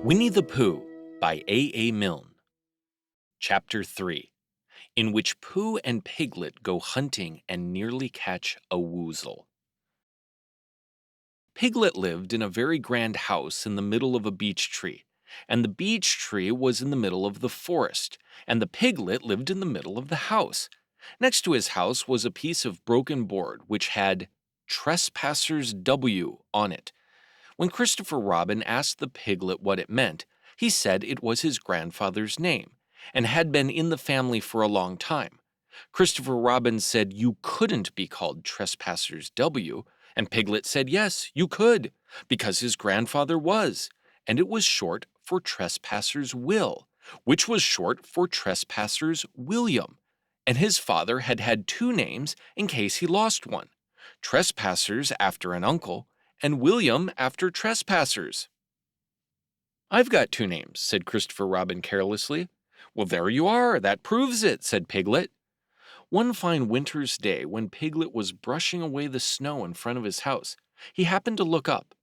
Winnie the Pooh by A. Milne. Chapter 3, in which Pooh and Piglet go hunting and nearly catch a Woozle. Piglet lived in a very grand house in the middle of a beech tree, and the beech tree was in the middle of the forest, and the piglet lived in the middle of the house. Next to his house was a piece of broken board which had Trespassers W on it. When Christopher Robin asked the piglet what it meant, he said it was his grandfather's name, and had been in the family for a long time. Christopher Robin said you couldn't be called Trespassers W, and Piglet said yes, you could, because his grandfather was, and it was short for Trespassers Will, which was short for Trespassers William, and his father had had two names in case he lost one, Trespassers after an uncle, and William after Trespassers. "I've got two names," said Christopher Robin carelessly. "Well, there you are, that proves it," said Piglet. One fine winter's day, when Piglet was brushing away the snow in front of his house, he happened to look up,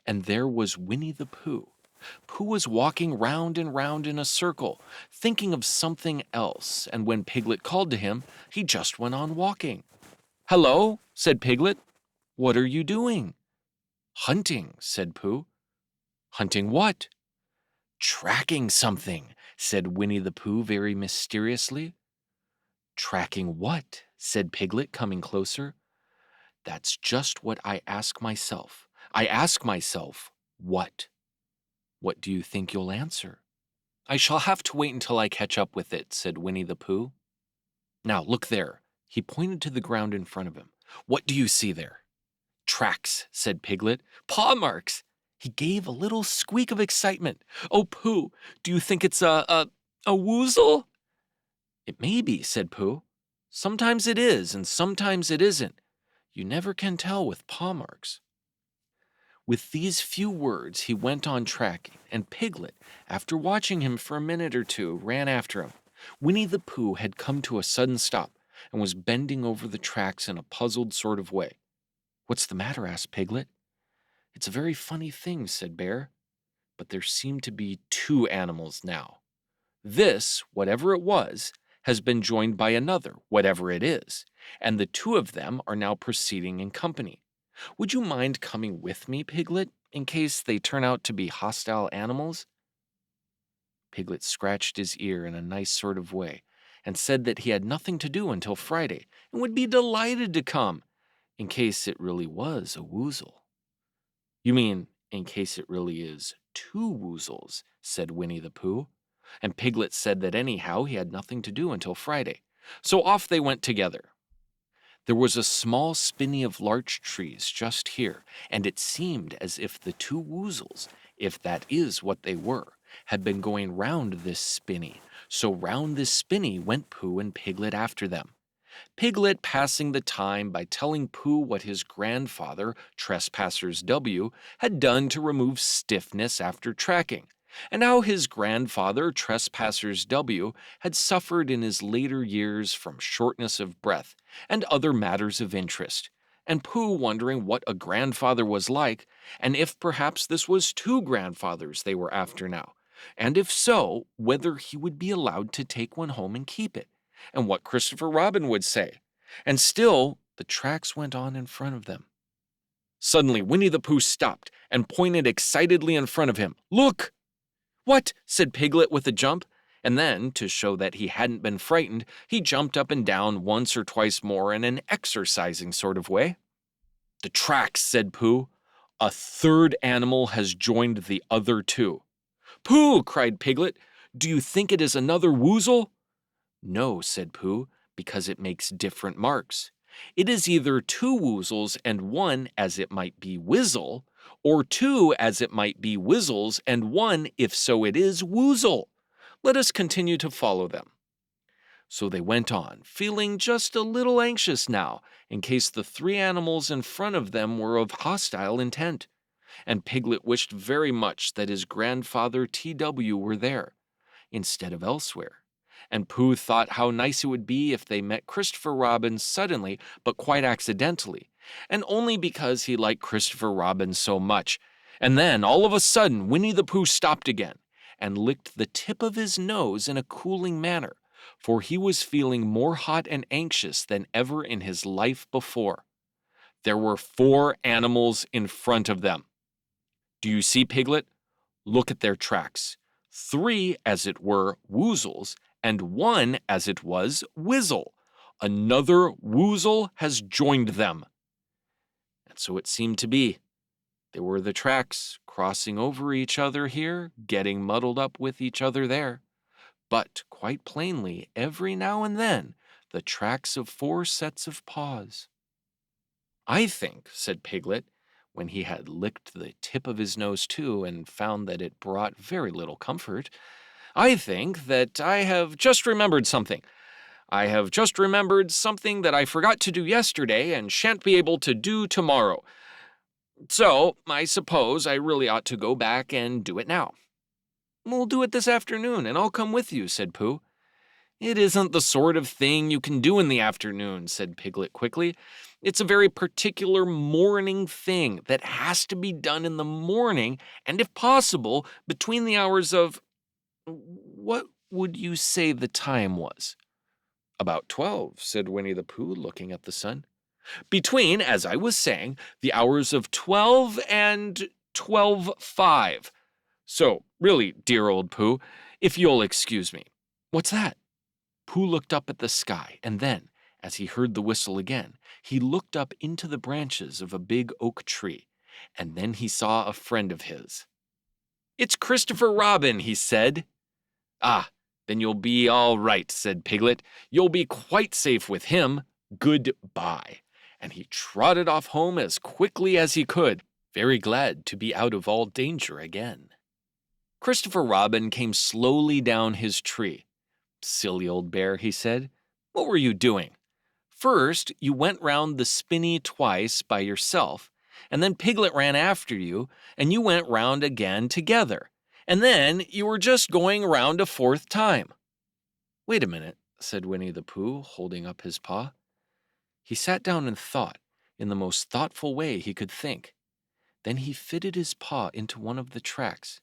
and there was Winnie the Pooh. Pooh was walking round and round in a circle, thinking of something else, and when Piglet called to him, he just went on walking. "Hello," said Piglet. "What are you doing?" "Hunting," said Pooh. "Hunting what?" "Tracking something," said Winnie the Pooh very mysteriously. "Tracking what?" said Piglet, coming closer. "That's just what I ask myself. I ask myself, what? What do you think you'll answer?" "I shall have to wait until I catch up with it," said Winnie the Pooh. "Now look there." He pointed to the ground in front of him. "What do you see there?" "Tracks," said Piglet. "Paw marks." He gave a little squeak of excitement. "Oh, Pooh, do you think it's a woozle?" "It may be," said Pooh. "Sometimes it is, and sometimes it isn't. You never can tell with paw marks." With these few words, he went on tracking, and Piglet, after watching him for a minute or two, ran after him. Winnie the Pooh had come to a sudden stop and was bending over the tracks in a puzzled sort of way. "What's the matter?" asked Piglet. "It's a very funny thing," said Bear. "But there seem to be two animals now. This, whatever it was, has been joined by another, whatever it is, and the two of them are now proceeding in company. Would you mind coming with me, Piglet, in case they turn out to be hostile animals?" Piglet scratched his ear in a nice sort of way and said that he had nothing to do until Friday and would be delighted to come, in case it really was a woozle. "You mean in case it really is two woozles," said Winnie the Pooh. And Piglet said that anyhow he had nothing to do until Friday. So off they went together. There was a small spinney of larch trees just here, and it seemed as if the two woozles, if that is what they were, had been going round this spinney. So round this spinney went Pooh and Piglet after them. Piglet passing the time by telling Pooh what his grandfather, Trespassers W, had done to remove stiffness after tracking, and how his grandfather, Trespassers W, had suffered in his later years from shortness of breath and other matters of interest, and Pooh wondering what a grandfather was like, and if perhaps this was two grandfathers they were after now, and if so, whether he would be allowed to take one home and keep it, and what Christopher Robin would say. And still, the tracks went on in front of them. Suddenly, Winnie the Pooh stopped and pointed excitedly in front of him. "Look!" "What?" said Piglet with a jump, and then, to show that he hadn't been frightened, he jumped up and down once or twice more in an exercising sort of way. "The tracks," said Pooh. "A third animal has joined the other two." "Pooh!" cried Piglet. "Do you think it is another woozle?" "No," said Pooh, "because it makes different marks. It is either two woozles and one as it might be Wizzle, or two as it might be Wizzles and one, if so it is, Woozle. Let us continue to follow them." So they went on, feeling just a little anxious now, in case the three animals in front of them were of hostile intent. And Piglet wished very much that his grandfather T.W. were there, instead of elsewhere. And Pooh thought how nice it would be if they met Christopher Robin suddenly, but quite accidentally, and only because he liked Christopher Robin so much, And then, all of a sudden, Winnie the Pooh stopped again and licked the tip of his nose in a cooling manner, for he was feeling more hot and anxious than ever in his life before. There were 4 animals in front of them. Do you see, Piglet? Look at their tracks. 3, as it were, Woozles, and 1, as it was, Woozle. Another Woozle has joined them. And so it seemed to be. There were the tracks crossing over each other here, getting muddled up with each other there. But quite plainly, every now and then, the tracks of 4 sets of paws. I think, said Piglet, when he had licked the tip of his nose too and found that it brought very little comfort, I think that I have just remembered something. I have just remembered something that I forgot to do yesterday and shan't be able to do tomorrow. So, I suppose I really ought to go back and do it now. We'll do it this afternoon, and I'll come with you, said Pooh. It isn't the sort of thing you can do in the afternoon, said Piglet quickly. It's a very particular morning thing that has to be done in the morning, and if possible, between the hours of... What would you say the time was? About 12, said Winnie the Pooh, looking at the sun. Between, as I was saying, the hours of 12 and 12:05. So, really, dear old Pooh, if you'll excuse me. What's that? Pooh looked up at the sky, and then, as he heard the whistle again, he looked up into the branches of a big oak tree, and then he saw a friend of his. It's Christopher Robin, he said. Ah, then you'll be all right, said Piglet. You'll be quite safe with him. Goodbye. And he trotted off home as quickly as he could, very glad to be out of all danger again. Christopher Robin came slowly down his tree. Silly old bear, he said. What were you doing? First, you went round the spinney twice by yourself, and then Piglet ran after you, and you went round again together, and then you were just going round a 4th time. Wait a minute, said Winnie the Pooh, holding up his paw. He sat down and thought, in the most thoughtful way he could think. Then he fitted his paw into one of the tracks,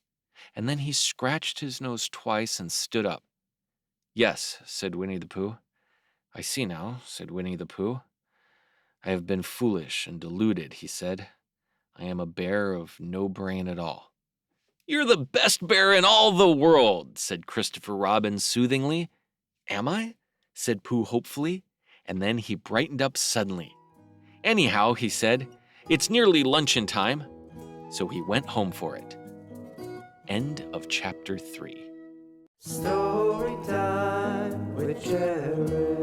and then he scratched his nose twice and stood up. Yes, said Winnie the Pooh. I see now, said Winnie the Pooh. I have been foolish and deluded, he said. I am a bear of no brain at all. You're the best bear in all the world, said Christopher Robin soothingly. Am I? Said Pooh hopefully, and then he brightened up suddenly. Anyhow, he said, it's nearly luncheon time, so he went home for it. End of chapter 3. Storytime with Jerry.